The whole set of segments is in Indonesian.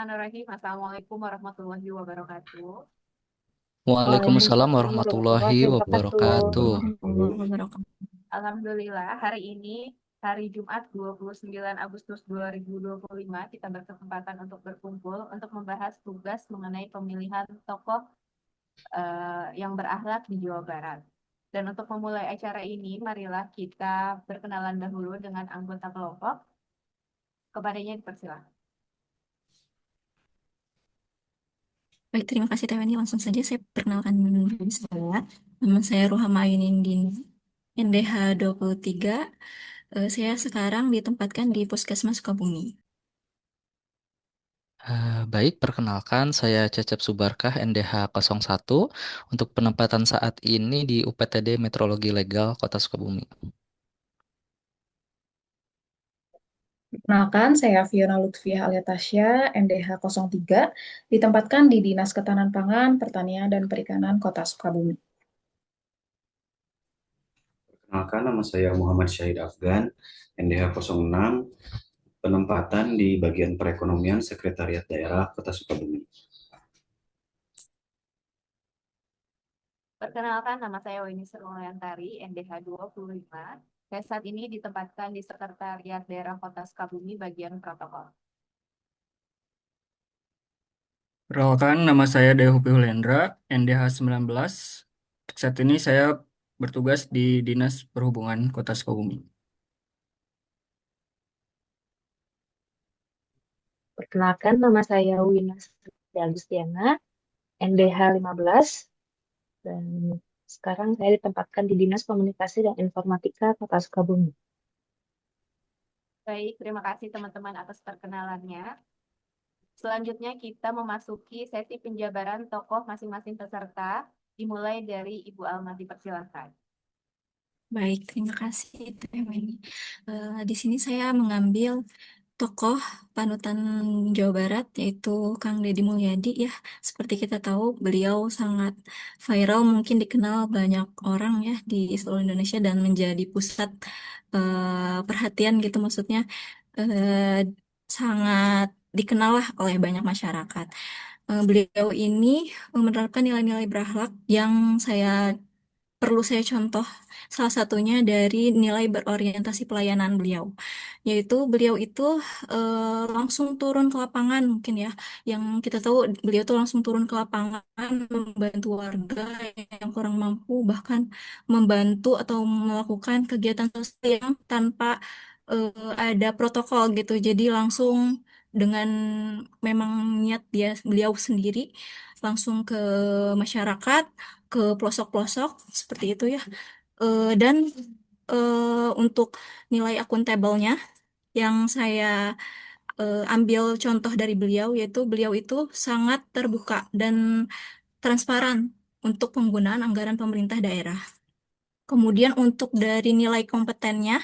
Bismillahirrahmanirrahim. Assalamualaikum warahmatullahi wabarakatuh. Waalaikumsalam Waalaikumsalam warahmatullahi warahmatullahi wabarakatuh. wabarakatuh. Alhamdulillah, hari ini hari Jumat 29 Agustus 2025 kita berkesempatan untuk berkumpul untuk membahas tugas mengenai pemilihan tokoh yang berakhlak di Jawa Barat. Dan untuk memulai acara ini, marilah kita berkenalan dahulu dengan anggota kelompok. Kepadanya dipersilakan. Baik, terima kasih Teh Weni. Langsung saja saya perkenalkan diri saya. Nama saya Ruhama Ayunindin, NDH 23. Saya sekarang ditempatkan di Puskesmas Sukabumi. Baik, perkenalkan saya Cecep Subarkah NDH 01 untuk penempatan saat ini di UPTD Metrologi Legal Kota Sukabumi. Perkenalkan, saya Fiona Lutfiah Aliatasya, NDH 03, ditempatkan di Dinas Ketahanan Pangan, Pertanian, dan Perikanan Kota Sukabumi. Perkenalkan, nama saya Muhammad Syahid Afgan, NDH 06, penempatan di bagian perekonomian Sekretariat Daerah Kota Sukabumi. Perkenalkan, nama saya Weni Serulantari, NDH 25. Saya saat ini ditempatkan di Sekretariat Daerah Kota Sukabumi bagian protokol. Perkenalkan, nama saya Dehupi Hulendra, NDH 19. Saat ini saya bertugas di Dinas Perhubungan Kota Sukabumi. Perkenalkan, nama saya Wina Sri Agustiana, NDH 15, dan sekarang saya ditempatkan di Dinas Komunikasi dan Informatika Kota Sukabumi. Baik, terima kasih teman-teman atas perkenalannya. Selanjutnya kita memasuki sesi penjabaran tokoh masing-masing peserta, dimulai dari Ibu Alma, dipersilakan. Baik, terima kasih Teh Weni. Di sini saya mengambil tokoh panutan Jawa Barat yaitu Kang Deddy Mulyadi ya. Seperti kita tahu beliau sangat viral, mungkin dikenal banyak orang ya di seluruh Indonesia dan menjadi pusat perhatian gitu maksudnya eh, sangat dikenal lah oleh banyak masyarakat. Beliau ini menerapkan nilai-nilai berakhlak yang perlu saya contoh salah satunya dari nilai berorientasi pelayanan beliau, yaitu beliau itu langsung turun ke lapangan mungkin ya, yang kita tahu beliau tuh langsung turun ke lapangan membantu warga yang kurang mampu, bahkan membantu atau melakukan kegiatan sosial yang tanpa ada protokol gitu, jadi langsung dengan memang niat beliau sendiri langsung ke masyarakat, ke pelosok-pelosok seperti itu ya. Dan untuk nilai akuntabelnya yang saya ambil contoh dari beliau, yaitu beliau itu sangat terbuka dan transparan untuk penggunaan anggaran pemerintah daerah. Kemudian untuk dari nilai kompetennya,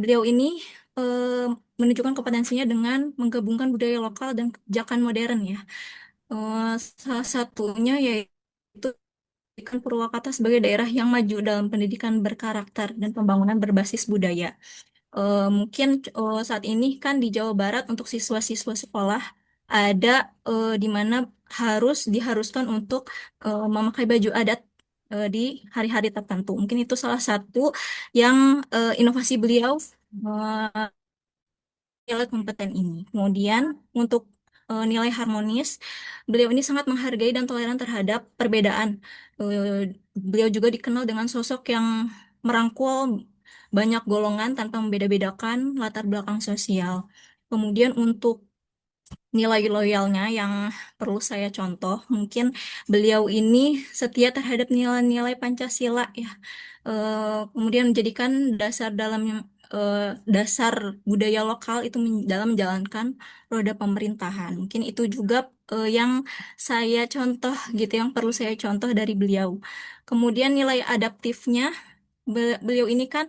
beliau ini eh, menunjukkan kompetensinya dengan menggabungkan budaya lokal dan kebijakan modern ya. Salah satunya yaitu menjadikan Purwakarta sebagai daerah yang maju dalam pendidikan berkarakter dan pembangunan berbasis budaya. Mungkin saat ini kan di Jawa Barat untuk siswa-siswa sekolah ada di mana diharuskan untuk memakai baju adat di hari-hari tertentu. Mungkin itu salah satu yang inovasi beliau eh, nilai kompeten ini. Kemudian untuk nilai harmonis, beliau ini sangat menghargai dan toleran terhadap perbedaan. Beliau juga dikenal dengan sosok yang merangkul banyak golongan tanpa membeda-bedakan latar belakang sosial. Kemudian untuk nilai loyalnya yang perlu saya contoh, mungkin beliau ini setia terhadap nilai-nilai Pancasila ya. Kemudian menjadikan dasar budaya lokal itu dalam menjalankan roda pemerintahan. Mungkin itu juga yang saya contoh gitu, yang perlu saya contoh dari beliau. Kemudian nilai adaptifnya, beliau ini kan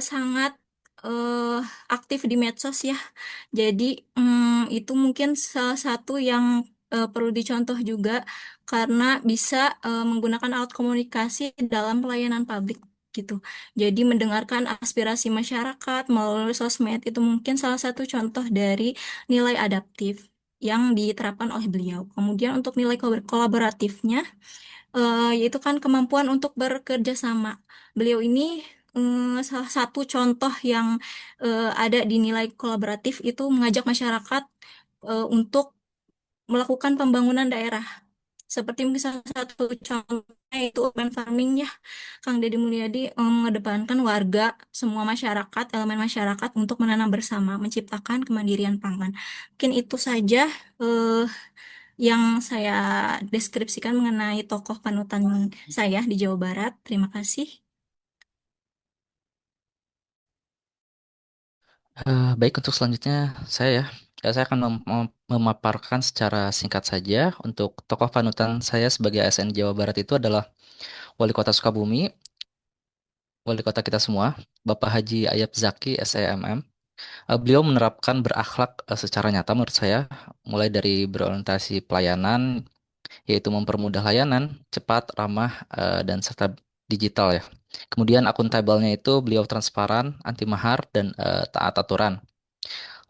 sangat eh, aktif di medsos ya. Jadi itu mungkin salah satu yang perlu dicontoh juga karena bisa menggunakan alat komunikasi dalam pelayanan publik gitu. Jadi mendengarkan aspirasi masyarakat melalui sosmed itu mungkin salah satu contoh dari nilai adaptif. yang diterapkan oleh beliau. Kemudian untuk nilai kolaboratifnya, yaitu kan kemampuan untuk bekerja sama. Beliau ini salah satu contoh yang ada di nilai kolaboratif itu mengajak masyarakat untuk melakukan pembangunan daerah. Seperti mungkin salah satu contohnya itu urban farming ya, Kang Deddy Mulyadi mengedepankan warga, semua masyarakat, elemen masyarakat untuk menanam bersama, menciptakan kemandirian pangan. Mungkin itu saja eh, yang saya deskripsikan mengenai tokoh panutan saya di Jawa Barat. Terima kasih. Baik, untuk selanjutnya saya akan memaparkan secara singkat saja untuk tokoh panutan saya sebagai ASN Jawa Barat itu adalah Wali Kota Sukabumi, wali kota kita semua, Bapak Haji Ayat Zaki, SEMM. Beliau menerapkan berakhlak secara nyata menurut saya, mulai dari berorientasi pelayanan, yaitu mempermudah layanan, cepat, ramah, dan serta digital ya. Kemudian akuntabelnya itu beliau transparan, anti mahar, dan taat aturan.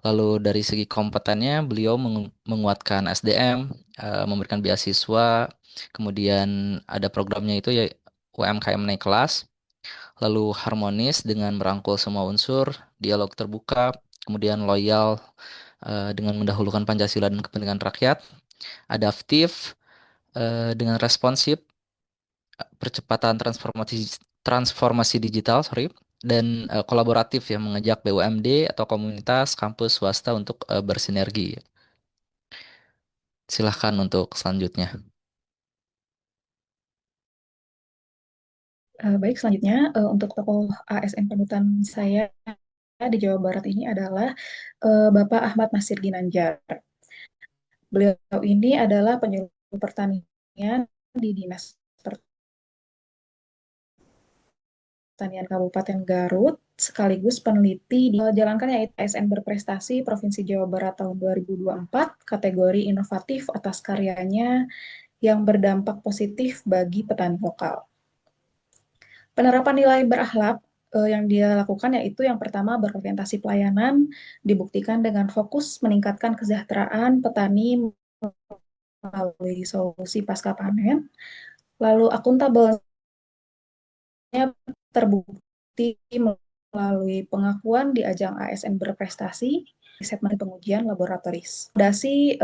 Lalu dari segi kompetennya, beliau menguatkan SDM, memberikan beasiswa, kemudian ada programnya itu ya UMKM naik kelas, lalu harmonis dengan merangkul semua unsur, dialog terbuka, kemudian loyal dengan mendahulukan Pancasila dan kepentingan rakyat, adaptif dengan responsif, percepatan transformasi digital, sorry, dan kolaboratif yang mengajak BUMD atau komunitas, kampus, swasta untuk bersinergi. Silahkan untuk selanjutnya. Baik, selanjutnya untuk tokoh ASN panutan saya di Jawa Barat ini adalah Bapak Ahmad Nasir Ginanjar. Beliau ini adalah penyuluh pertanian di Dinas Pertanian Kabupaten Garut, sekaligus peneliti di jalankan yaitu ASN berprestasi Provinsi Jawa Barat tahun 2024, kategori inovatif atas karyanya yang berdampak positif bagi petani lokal. Penerapan nilai berakhlak yang dia lakukan yaitu yang pertama berorientasi pelayanan, dibuktikan dengan fokus meningkatkan kesejahteraan petani melalui solusi pasca panen, lalu akuntabelnya terbukti melalui pengakuan di ajang ASN berprestasi, segmen pengujian laboratoris. Dasi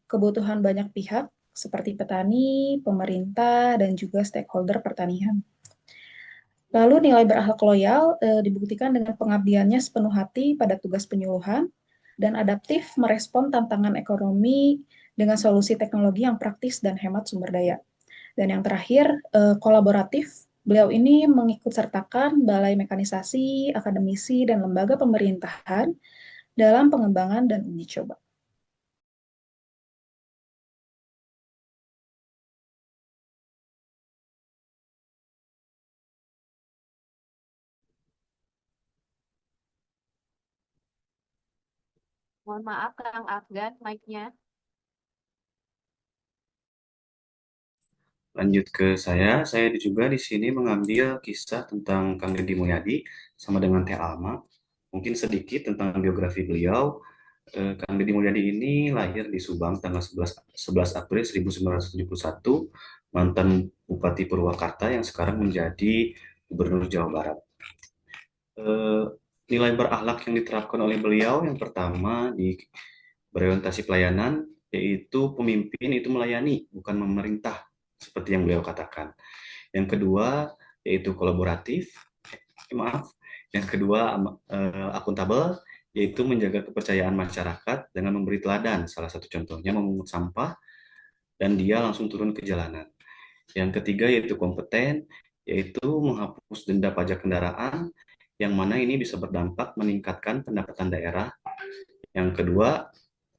kebutuhan banyak pihak seperti petani, pemerintah, dan juga stakeholder pertanian. Lalu nilai berakhlak loyal dibuktikan dengan pengabdiannya sepenuh hati pada tugas penyuluhan dan adaptif merespon tantangan ekonomi dengan solusi teknologi yang praktis dan hemat sumber daya. Dan yang terakhir, kolaboratif. Beliau ini mengikut sertakan balai mekanisasi, akademisi, dan lembaga pemerintahan dalam pengembangan dan uji coba. Mohon maaf, Kang Afgan, mic-nya. Lanjut ke saya juga di sini mengambil kisah tentang Kang Deddy Mulyadi sama dengan Teh Alma. Mungkin sedikit tentang biografi beliau. Kang Deddy Mulyadi ini lahir di Subang tanggal 11 April 1971, mantan Bupati Purwakarta yang sekarang menjadi Gubernur Jawa Barat. Nilai berakhlak yang diterapkan oleh beliau yang pertama di berorientasi pelayanan, yaitu pemimpin itu melayani, bukan memerintah, seperti yang beliau katakan. Yang kedua, yaitu kolaboratif, yang kedua akuntabel, yaitu menjaga kepercayaan masyarakat dengan memberi teladan, salah satu contohnya memungut sampah, dan dia langsung turun ke jalanan. Yang ketiga, yaitu kompeten, yaitu menghapus denda pajak kendaraan, yang mana ini bisa berdampak meningkatkan pendapatan daerah. Yang kedua,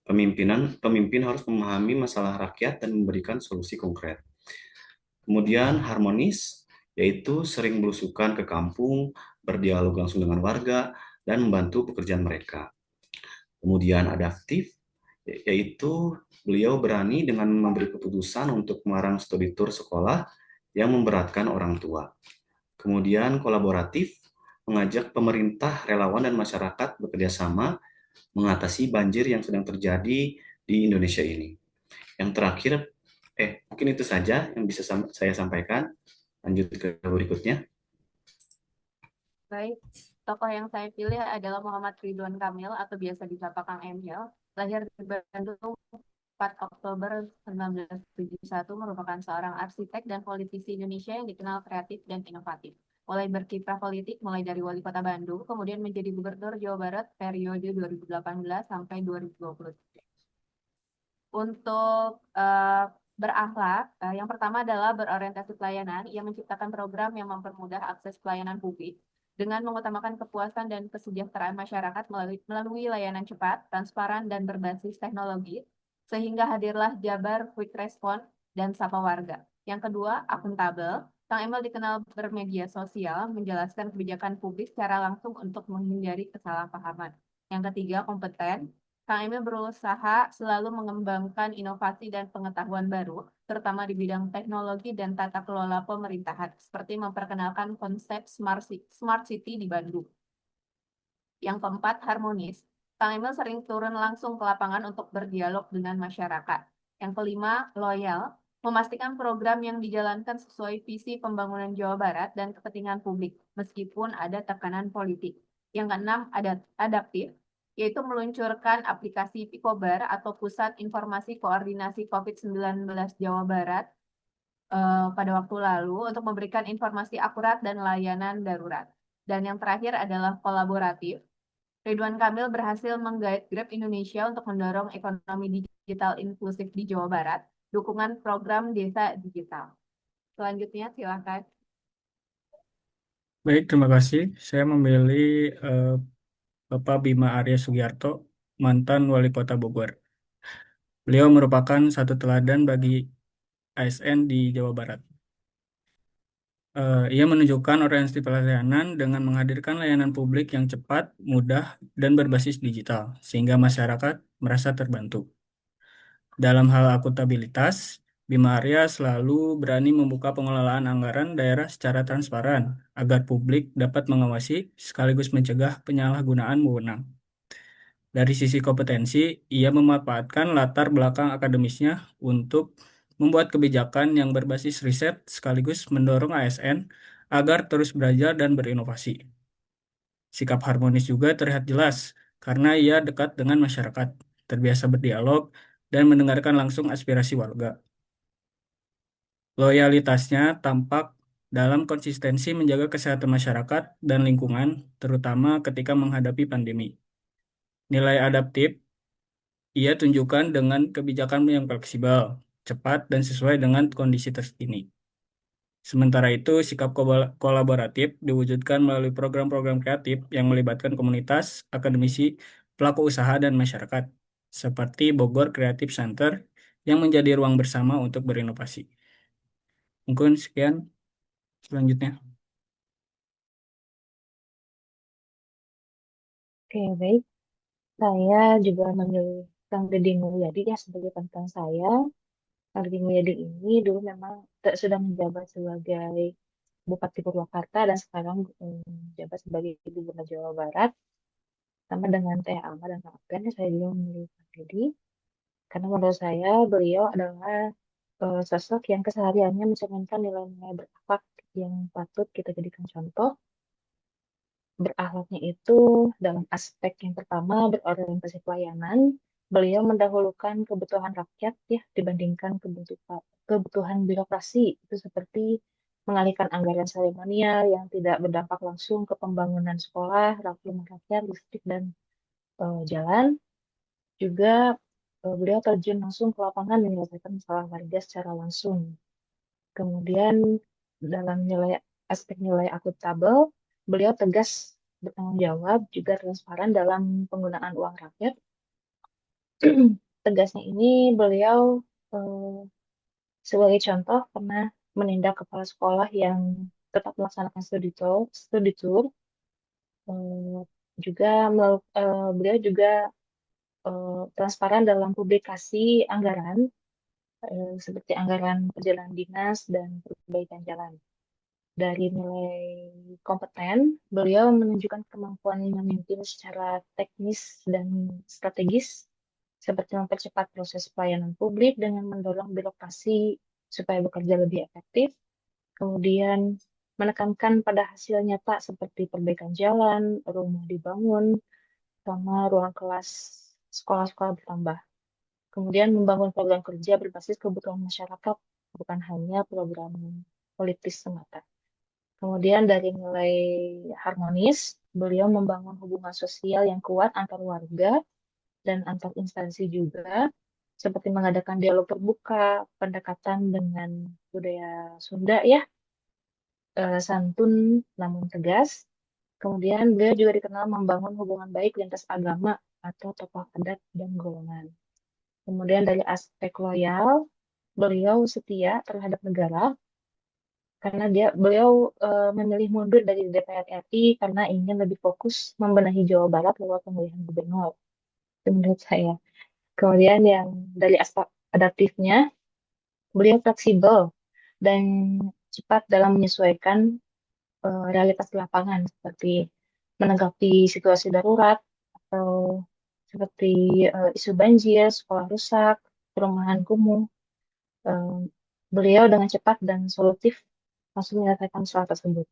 pemimpin harus memahami masalah rakyat dan memberikan solusi konkret. Kemudian harmonis, yaitu sering belusukan ke kampung, berdialog langsung dengan warga, dan membantu pekerjaan mereka. Kemudian adaptif, yaitu beliau berani dengan memberi keputusan untuk melarang studi tur sekolah yang memberatkan orang tua. Kemudian kolaboratif, mengajak pemerintah, relawan, dan masyarakat bekerja sama mengatasi banjir yang sedang terjadi di Indonesia ini. Yang terakhir, mungkin itu saja yang bisa saya sampaikan. Lanjut ke berikutnya. Baik, tokoh yang saya pilih adalah Muhammad Ridwan Kamil atau biasa disapa Kang Emil. Lahir di Bandung 4 Oktober 1971, merupakan seorang arsitek dan politisi Indonesia yang dikenal kreatif dan inovatif. Mulai berkiprah politik mulai dari wali kota Bandung, kemudian menjadi gubernur Jawa Barat periode 2018 sampai 2020. Untuk berakhlak, yang pertama adalah berorientasi pelayanan. Ia menciptakan program yang mempermudah akses pelayanan publik dengan mengutamakan kepuasan dan kesejahteraan masyarakat melalui layanan cepat, transparan, dan berbasis teknologi, sehingga hadirlah Jabar Quick Response dan Sapa Warga. Yang kedua, akuntabel. Kang Emil dikenal bermedia sosial, menjelaskan kebijakan publik secara langsung untuk menghindari kesalahpahaman. Yang ketiga, kompeten. Kang Emil berusaha selalu mengembangkan inovasi dan pengetahuan baru, terutama di bidang teknologi dan tata kelola pemerintahan, seperti memperkenalkan konsep Smart City di Bandung. Yang keempat, harmonis. Kang Emil sering turun langsung ke lapangan untuk berdialog dengan masyarakat. Yang kelima, loyal. Memastikan program yang dijalankan sesuai visi pembangunan Jawa Barat dan kepentingan publik, meskipun ada tekanan politik. Yang keenam, adaptif, yaitu meluncurkan aplikasi Picobar atau Pusat Informasi Koordinasi COVID-19 Jawa Barat pada waktu lalu untuk memberikan informasi akurat dan layanan darurat. Dan yang terakhir adalah kolaboratif. Ridwan Kamil berhasil menggait Grab Indonesia untuk mendorong ekonomi digital inklusif di Jawa Barat, dukungan program desa digital. Selanjutnya silakan. Baik, terima kasih. Saya memilih Bapak Bima Arya Sugiarto, mantan Wali Kota Bogor. Beliau merupakan satu teladan bagi ASN di Jawa Barat. Ia menunjukkan orientasi pelayanan dengan menghadirkan layanan publik yang cepat, mudah, dan berbasis digital, sehingga masyarakat merasa terbantu. Dalam hal akuntabilitas, Bima Arya selalu berani membuka pengelolaan anggaran daerah secara transparan, agar publik dapat mengawasi sekaligus mencegah penyalahgunaan wewenang. Dari sisi kompetensi, ia memanfaatkan latar belakang akademisnya untuk membuat kebijakan yang berbasis riset sekaligus mendorong ASN agar terus belajar dan berinovasi. Sikap harmonis juga terlihat jelas karena ia dekat dengan masyarakat, terbiasa berdialog, dan mendengarkan langsung aspirasi warga. Loyalitasnya tampak dalam konsistensi menjaga kesehatan masyarakat dan lingkungan, terutama ketika menghadapi pandemi. Nilai adaptif ia tunjukkan dengan kebijakan yang fleksibel, cepat, dan sesuai dengan kondisi terkini. Sementara itu, sikap kolaboratif diwujudkan melalui program-program kreatif yang melibatkan komunitas, akademisi, pelaku usaha, dan masyarakat, seperti Bogor Creative Center yang menjadi ruang bersama untuk berinovasi. Mungkin sekian, selanjutnya. Oke, baik. Saya juga memilih Kang Deddy Mulyadi ya sebagai panutan saya. Kang Deddy Mulyadi ini dulu memang sudah menjabat sebagai Bupati Purwakarta dan sekarang menjabat sebagai Gubernur Jawa Barat. Sama dengan Teh Alma dan Kang Apen, saya juga memilih Kang Deddy. Karena menurut saya beliau adalah sosok yang kesehariannya mencerminkan nilai-nilai berakhlak yang patut kita jadikan contoh. Berakhlaknya itu dalam aspek yang pertama berorientasi pelayanan. Beliau mendahulukan kebutuhan rakyat ya dibandingkan kebutuhan birokrasi. Itu seperti mengalihkan anggaran seremonial yang tidak berdampak langsung ke pembangunan sekolah, rumah rakyat, listrik, dan jalan. Juga beliau terjun langsung ke lapangan menyelesaikan masalah warga secara langsung. Kemudian dalam aspek nilai akuntabel, beliau tegas bertanggung jawab, juga transparan dalam penggunaan uang rakyat. Tegasnya ini beliau eh, sebagai contoh pernah menindak kepala sekolah yang tetap melaksanakan studi tour. Eh, juga beliau juga transparan dalam publikasi anggaran seperti anggaran perjalanan dinas dan perbaikan jalan. Dari nilai kompeten, beliau menunjukkan kemampuan memimpin secara teknis dan strategis, seperti mempercepat proses pelayanan publik dengan mendorong birokrasi supaya bekerja lebih efektif, kemudian menekankan pada hasil nyata seperti perbaikan jalan, rumah dibangun, sama ruang kelas sekolah-sekolah bertambah. Kemudian membangun program kerja berbasis kebutuhan masyarakat, bukan hanya program politis semata. Kemudian dari nilai harmonis, beliau membangun hubungan sosial yang kuat antar warga dan antar instansi juga, seperti mengadakan dialog terbuka, pendekatan dengan budaya Sunda ya, santun namun tegas. Kemudian beliau juga dikenal membangun hubungan baik lintas agama atau tokoh adat dan golongan. Kemudian dari aspek loyal, beliau setia terhadap negara karena beliau memilih mundur dari DPR RI karena ingin lebih fokus membenahi Jawa Barat lewat pemilihan gubernur. Itu menurut saya. Kemudian yang dari aspek adaptifnya, beliau fleksibel dan cepat dalam menyesuaikan realitas di lapangan seperti menanggapi situasi darurat atau seperti isu banjir, sekolah rusak, perumahan kumuh. Eh, Beliau dengan cepat dan solutif langsung menyelesaikan soal tersebut.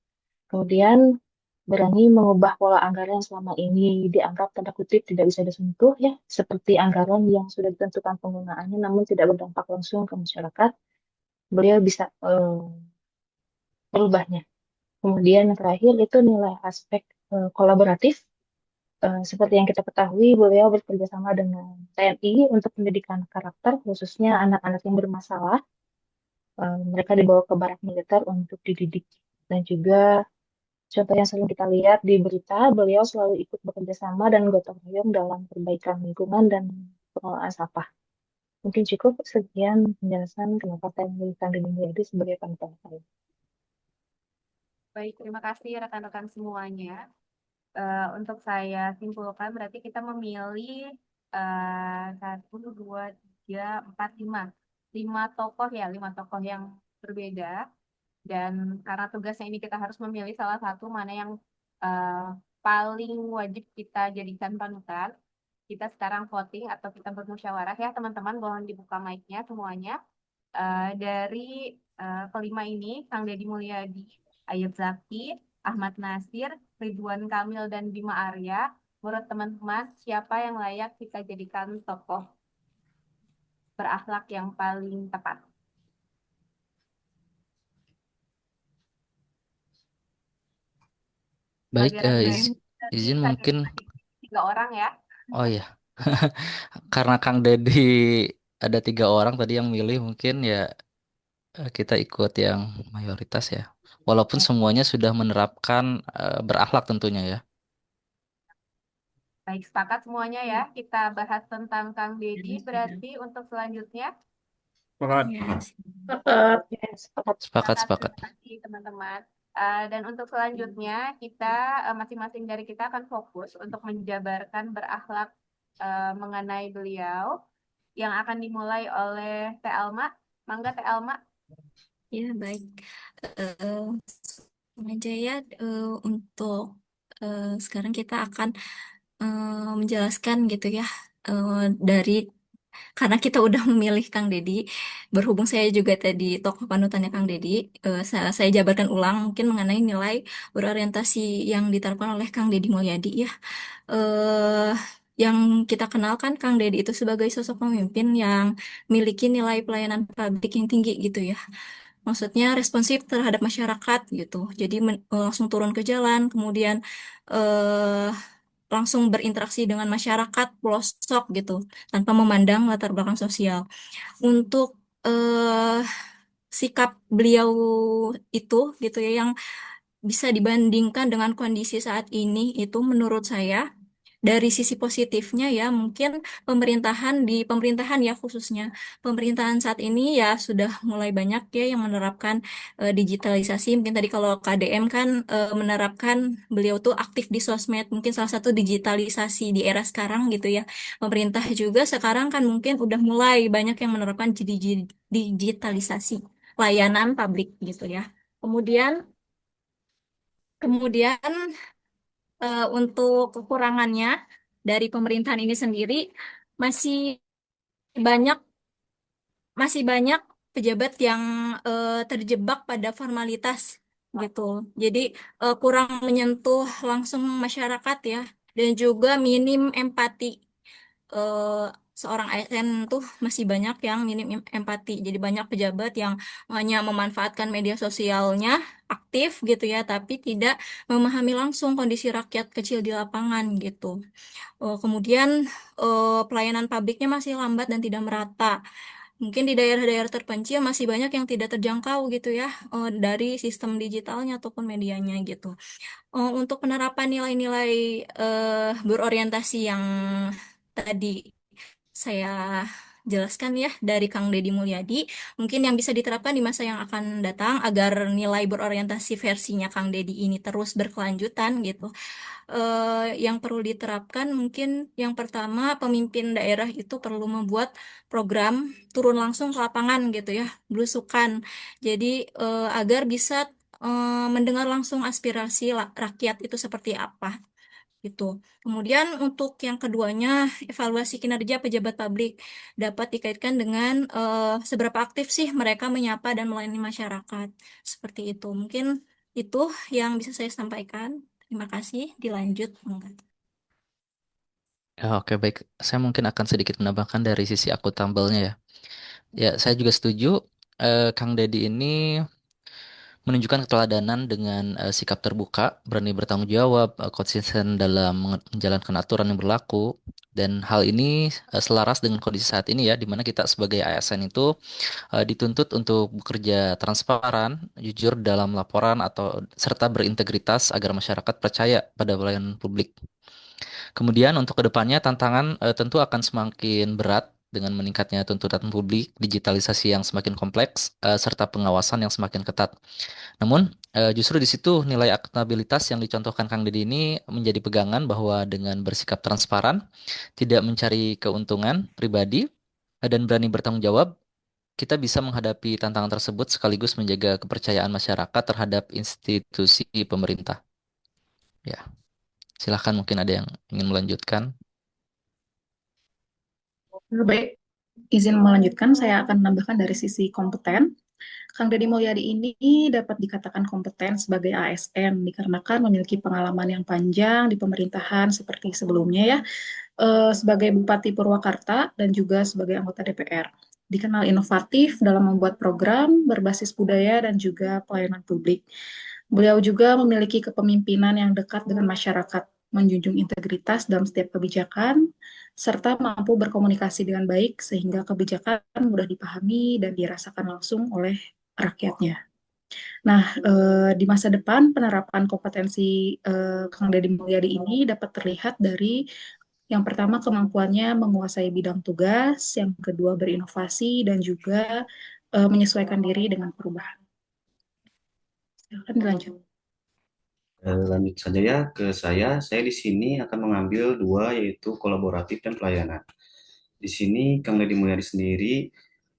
Kemudian berani mengubah pola anggaran yang selama ini dianggap tanda kutip tidak bisa disentuh ya, seperti anggaran yang sudah ditentukan penggunaannya namun tidak berdampak langsung ke masyarakat. Beliau bisa merubahnya. Kemudian yang terakhir itu nilai aspek kolaboratif. Seperti yang kita ketahui, beliau bekerja sama dengan TNI untuk pendidikan karakter, khususnya anak-anak yang bermasalah. Mereka dibawa ke barak militer untuk dididik. Dan juga contoh yang sering kita lihat di berita, beliau selalu ikut bekerja sama dan gotong royong dalam perbaikan lingkungan dan pengelolaan sampah. Mungkin cukup sekian penjelasan kenapa saya memilih Kang Deddy Mulyadi sebagai panutan saya. Baik, terima kasih rekan-rekan semuanya. Untuk saya simpulkan, berarti kita memilih 1, 2, 3, 4, 5. 5 tokoh ya, 5 tokoh yang berbeda. Dan karena tugasnya ini kita harus memilih salah satu mana yang paling wajib kita jadikan panutan. Kita sekarang voting atau kita bermusyawarah ya teman-teman, mohon dibuka mic-nya semuanya. Dari kelima ini, Kang Deddy Mulyadi, Ayub Zaki, Ahmad Nasir, Ridwan Kamil, dan Bima Arya, menurut teman-teman siapa yang layak kita jadikan tokoh berakhlak yang paling tepat? Baik, Sebagai izin saya mungkin, 3 orang ya. oh ya, karena Kang Deddy ada 3 orang tadi yang milih, mungkin ya kita ikut yang mayoritas ya. Walaupun semuanya sudah menerapkan berakhlak tentunya ya. Baik, sepakat semuanya ya. Kita bahas tentang Kang Deddy. Berarti untuk selanjutnya, Sepakat. Ya, sepakat. Sepakat, sepakat. terima kasih teman-teman. Dan untuk selanjutnya, kita masing-masing dari kita akan fokus untuk menjabarkan berakhlak mengenai beliau yang akan dimulai oleh Teh Alma. Mangga Teh Alma. Ya, baik. Langsung aja ya, untuk sekarang kita akan menjelaskan gitu ya, dari karena kita udah memilih Kang Deddy, berhubung saya juga tadi tokoh panutannya Kang Deddy, saya jabarkan ulang mungkin mengenai nilai berorientasi yang diterapkan oleh Kang Deddy Mulyadi ya. eh yang kita kenalkan Kang Deddy itu sebagai sosok pemimpin yang memiliki nilai pelayanan publik yang tinggi gitu ya. Maksudnya responsif terhadap masyarakat gitu. Jadi langsung turun ke jalan, kemudian eh langsung berinteraksi dengan masyarakat pelosok gitu, tanpa memandang latar belakang sosial. Untuk eh sikap beliau itu gitu ya, yang bisa dibandingkan dengan kondisi saat ini, itu menurut saya dari sisi positifnya ya, mungkin pemerintahan ya, khususnya pemerintahan saat ini ya sudah mulai banyak ya yang menerapkan digitalisasi. Mungkin tadi kalau KDM kan menerapkan, beliau tuh aktif di sosmed, mungkin salah satu digitalisasi di era sekarang gitu ya. Pemerintah juga sekarang kan mungkin udah mulai banyak yang menerapkan digitalisasi layanan publik gitu ya. Kemudian kemudian untuk kekurangannya dari pemerintahan ini sendiri, masih banyak masih banyak pejabat yang terjebak pada formalitas gitu. Jadi kurang menyentuh langsung masyarakat ya, dan juga minim empati. eh, Seorang ASN tuh masih banyak yang minim empati. Jadi banyak pejabat yang hanya memanfaatkan media sosialnya aktif gitu ya, tapi tidak memahami langsung kondisi rakyat kecil di lapangan gitu. Kemudian pelayanan publiknya masih lambat dan tidak merata. Mungkin di daerah-daerah terpencil masih banyak yang tidak terjangkau gitu ya, dari sistem digitalnya ataupun medianya gitu. Untuk penerapan nilai-nilai berorientasi yang tadi saya jelaskan ya dari Kang Deddy Mulyadi, mungkin yang bisa diterapkan di masa yang akan datang agar nilai berorientasi versinya Kang Deddy ini terus berkelanjutan gitu. Yang perlu diterapkan mungkin yang pertama, pemimpin daerah itu perlu membuat program turun langsung ke lapangan gitu ya, belusukan. Jadi agar bisa mendengar langsung aspirasi rakyat itu seperti apa gitu. Kemudian untuk yang keduanya, evaluasi kinerja pejabat publik dapat dikaitkan dengan seberapa aktif sih mereka menyapa dan melayani masyarakat. Seperti itu. Mungkin itu yang bisa saya sampaikan. Terima kasih. Dilanjut. Enggak. Ya, oke, baik. Saya mungkin akan sedikit menambahkan dari sisi akuntabelnya ya. Ya, saya juga setuju. Kang Deddy ini menunjukkan keteladanan dengan sikap terbuka, berani bertanggung jawab, konsisten dalam menjalankan aturan yang berlaku. Dan hal ini selaras dengan kondisi saat ini ya, di mana kita sebagai ASN itu dituntut untuk bekerja transparan, jujur dalam laporan atau serta berintegritas agar masyarakat percaya pada pelayanan publik. Kemudian untuk kedepannya tantangan tentu akan semakin berat dengan meningkatnya tuntutan publik, digitalisasi yang semakin kompleks, serta pengawasan yang semakin ketat. Namun, justru di situ nilai akuntabilitas yang dicontohkan Kang Deddy ini menjadi pegangan bahwa dengan bersikap transparan, tidak mencari keuntungan pribadi, dan berani bertanggung jawab, kita bisa menghadapi tantangan tersebut sekaligus menjaga kepercayaan masyarakat terhadap institusi pemerintah. Ya, silahkan mungkin ada yang ingin melanjutkan. Baik, izin melanjutkan, saya akan menambahkan dari sisi kompeten. Kang Deddy Mulyadi ini dapat dikatakan kompeten sebagai ASN dikarenakan memiliki pengalaman yang panjang di pemerintahan seperti sebelumnya ya, sebagai Bupati Purwakarta dan juga sebagai anggota DPR. Dikenal inovatif dalam membuat program berbasis budaya dan juga pelayanan publik. Beliau juga memiliki kepemimpinan yang dekat dengan masyarakat, menjunjung integritas dalam setiap kebijakan, serta mampu berkomunikasi dengan baik sehingga kebijakan mudah dipahami dan dirasakan langsung oleh rakyatnya. Nah, di masa depan penerapan kompetensi Kang Deddy Mulyadi ini dapat terlihat dari yang pertama kemampuannya menguasai bidang tugas, yang kedua berinovasi dan juga menyesuaikan diri dengan perubahan. Silakan dilanjut. Lanjut saja ya ke saya. Saya di sini akan mengambil dua, yaitu kolaboratif dan pelayanan. Di sini Kang Deddy Mulyadi sendiri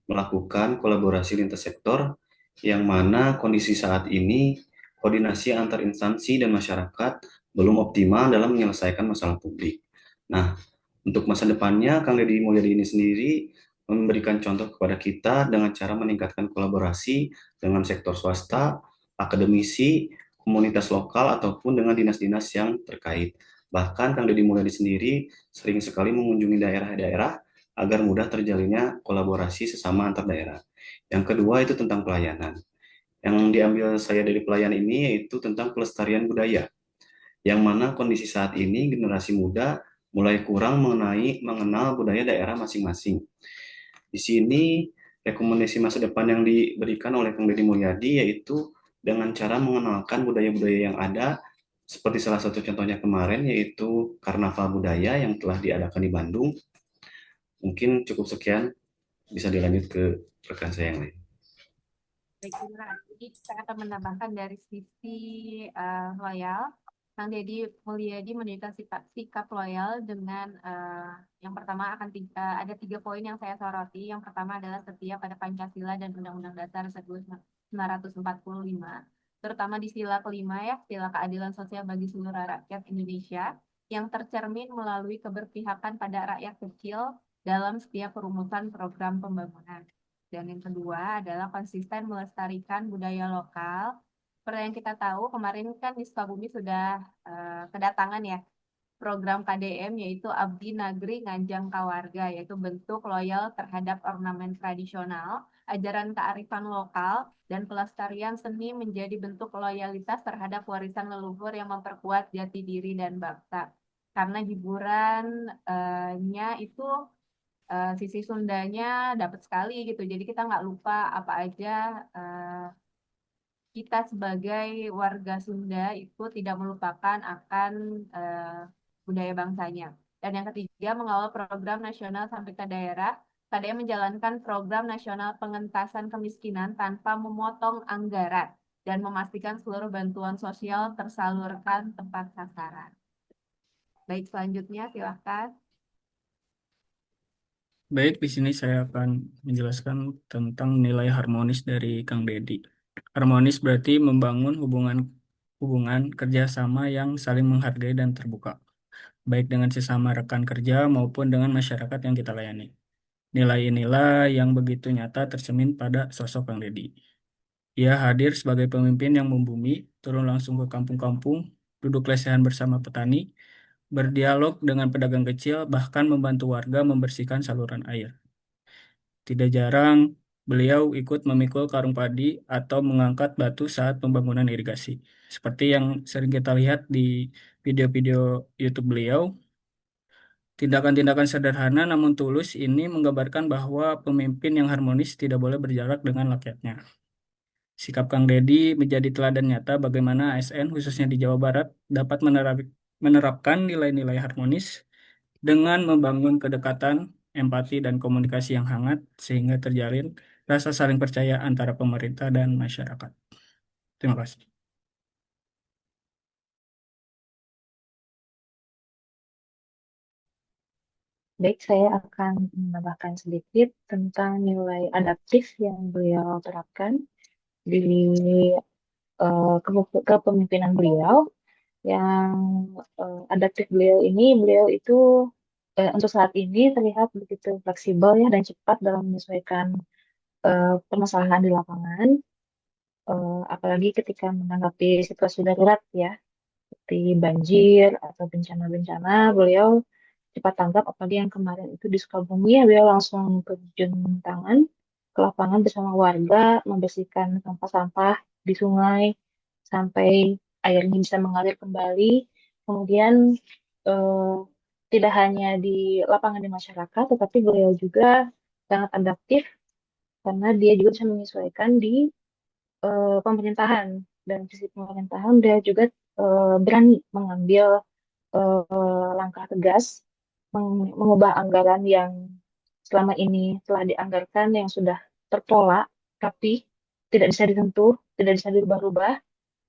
melakukan kolaborasi lintas sektor, yang mana kondisi saat ini koordinasi antar instansi dan masyarakat belum optimal dalam menyelesaikan masalah publik. Nah, untuk masa depannya, Kang Deddy Mulyadi ini sendiri memberikan contoh kepada kita dengan cara meningkatkan kolaborasi dengan sektor swasta, akademisi, komunitas lokal, ataupun dengan dinas-dinas yang terkait. Bahkan Kang Deddy Mulyadi sendiri sering sekali mengunjungi daerah-daerah agar mudah terjalinnya kolaborasi sesama antar daerah. Yang kedua itu tentang pelayanan. Yang diambil saya dari pelayanan ini yaitu tentang pelestarian budaya, yang mana kondisi saat ini generasi muda mulai kurang mengenal budaya daerah masing-masing. Di sini rekomendasi masa depan yang diberikan oleh Kang Deddy Mulyadi yaitu dengan cara mengenalkan budaya-budaya yang ada, seperti salah satu contohnya kemarin yaitu Karnaval Budaya yang telah diadakan di Bandung. Mungkin cukup sekian, bisa dilanjut ke rekan saya yang lain. Baik, terima kasih. Saya akan menambahkan dari sisi loyal. Kang Deddy Mulyadi menunjukkan sikap loyal dengan yang pertama ada 3 poin yang saya soroti. Yang pertama adalah setia pada Pancasila dan Undang-Undang Dasar 1945, terutama di sila kelima ya, sila keadilan sosial bagi seluruh rakyat Indonesia, yang tercermin melalui keberpihakan pada rakyat kecil dalam setiap perumusan program pembangunan. Dan yang kedua adalah konsisten melestarikan budaya lokal. Seperti yang kita tahu, kemarin kan di Sukabumi sudah kedatangan ya program KDM yaitu Abdi Nagri Nganjang Kawarga, yaitu bentuk loyal terhadap ornamen tradisional, ajaran kearifan lokal, dan pelestarian seni menjadi bentuk loyalitas terhadap warisan leluhur yang memperkuat jati diri dan bangsa. Karena hiburannya itu sisi Sundanya dapat sekali gitu, jadi kita nggak lupa apa aja kita sebagai warga Sunda itu tidak melupakan akan budaya bangsanya. Dan yang ketiga, mengawal program nasional sampai ke daerah. KDM menjalankan program nasional pengentasan kemiskinan tanpa memotong anggaran dan memastikan seluruh bantuan sosial tersalurkan tepat sasaran. Baik, selanjutnya silakan. Baik, di sini saya akan menjelaskan tentang nilai harmonis dari Kang Dedi. Harmonis berarti membangun hubungan kerjasama yang saling menghargai dan terbuka, baik dengan sesama rekan kerja maupun dengan masyarakat yang kita layani. Nilai inilah yang begitu nyata tercermin pada sosok Kang Dedi. Ia hadir sebagai pemimpin yang membumi, turun langsung ke kampung-kampung, duduk lesehan bersama petani, berdialog dengan pedagang kecil, bahkan membantu warga membersihkan saluran air. Tidak jarang beliau ikut memikul karung padi atau mengangkat batu saat pembangunan irigasi. Seperti yang sering kita lihat di video-video YouTube beliau, tindakan-tindakan sederhana namun tulus ini menggambarkan bahwa pemimpin yang harmonis tidak boleh berjarak dengan rakyatnya. Sikap Kang Dedi menjadi teladan nyata bagaimana ASN khususnya di Jawa Barat dapat menerapkan nilai-nilai harmonis dengan membangun kedekatan, empati, dan komunikasi yang hangat sehingga terjalin rasa saling percaya antara pemerintah dan masyarakat. Terima kasih. Baik, saya akan menambahkan sedikit tentang nilai adaptif yang beliau terapkan di kepemimpinan beliau. Yang adaptif beliau itu untuk saat ini terlihat begitu fleksibel ya dan cepat dalam menyesuaikan permasalahan di lapangan, apalagi ketika menanggapi situasi darurat ya, seperti banjir atau bencana-bencana, beliau cepat tanggap. Apalagi yang kemarin itu di Sukabumi ya, beliau langsung terjun tangan ke lapangan bersama warga, membersihkan sampah-sampah di sungai sampai airnya bisa mengalir kembali. Kemudian eh, tidak hanya di lapangan di masyarakat, tetapi beliau juga sangat adaptif karena dia juga bisa menyesuaikan di pemerintahan. Dan sisi pemerintahan dia juga berani mengambil langkah tegas, mengubah anggaran yang selama ini telah dianggarkan yang sudah terpola, tapi tidak bisa disentuh, tidak bisa dirubah-rubah,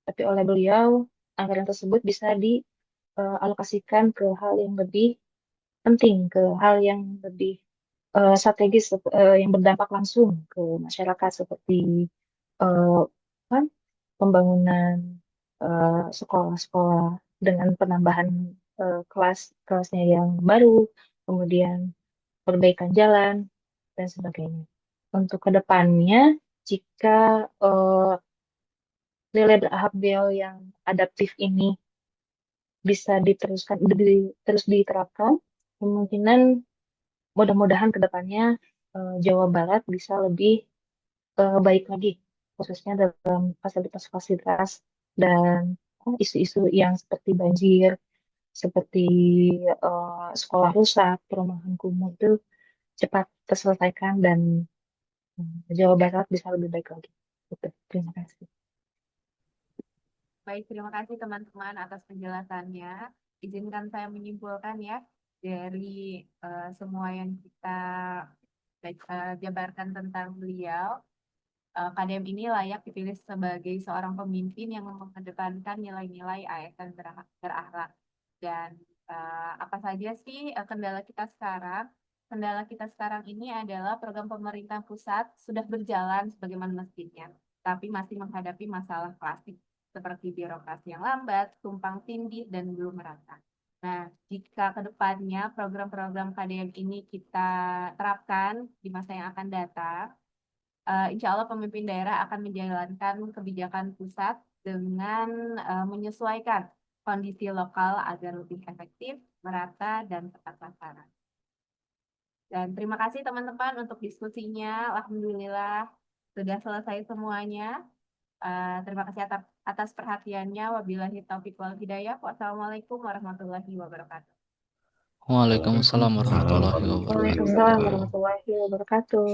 tapi oleh beliau anggaran tersebut bisa dialokasikan ke hal yang lebih penting, ke hal yang lebih strategis, yang berdampak langsung ke masyarakat seperti eh, kan, pembangunan sekolah-sekolah dengan penambahan kelasnya yang baru, kemudian perbaikan jalan dan sebagainya. Untuk kedepannya, jika nilai berahap beliau yang adaptif ini bisa diteruskan, terus diterapkan, kemungkinan mudah-mudahan kedepannya Jawa Barat bisa lebih baik lagi, khususnya dalam fasilitas-fasilitas dan isu-isu yang seperti banjir, seperti sekolah rusak, perumahan kumuh itu cepat terselesaikan dan Jawa Barat bisa lebih baik lagi. Gitu. Terima kasih. Baik, terima kasih teman-teman atas penjelasannya. Izinkan saya menyimpulkan ya dari semua yang kita jabarkan tentang beliau. KDM ini layak dipilih sebagai seorang pemimpin yang mengedepankan nilai-nilai ASN berakhlak. Dan apa saja sih kendala kita sekarang? Kendala kita sekarang ini adalah program pemerintah pusat sudah berjalan sebagaimana mestinya, tapi masih menghadapi masalah klasik seperti birokrasi yang lambat, tumpang tindih, dan belum merata. Nah, jika ke depannya program-program KDM ini kita terapkan di masa yang akan datang, insya Allah pemimpin daerah akan menjalankan kebijakan pusat dengan menyesuaikan kondisi lokal agar lebih efektif, merata, dan tepat sasaran. Dan terima kasih teman-teman untuk diskusinya. Alhamdulillah sudah selesai semuanya. Terima kasih atas perhatiannya. Wabillahi taufiq wal hidayah. Wassalamualaikum warahmatullahi wabarakatuh. Waalaikumsalam warahmatullahi Waalaikumsalam wabarakatuh. Waalaikumsalam warahmatullahi wabarakatuh.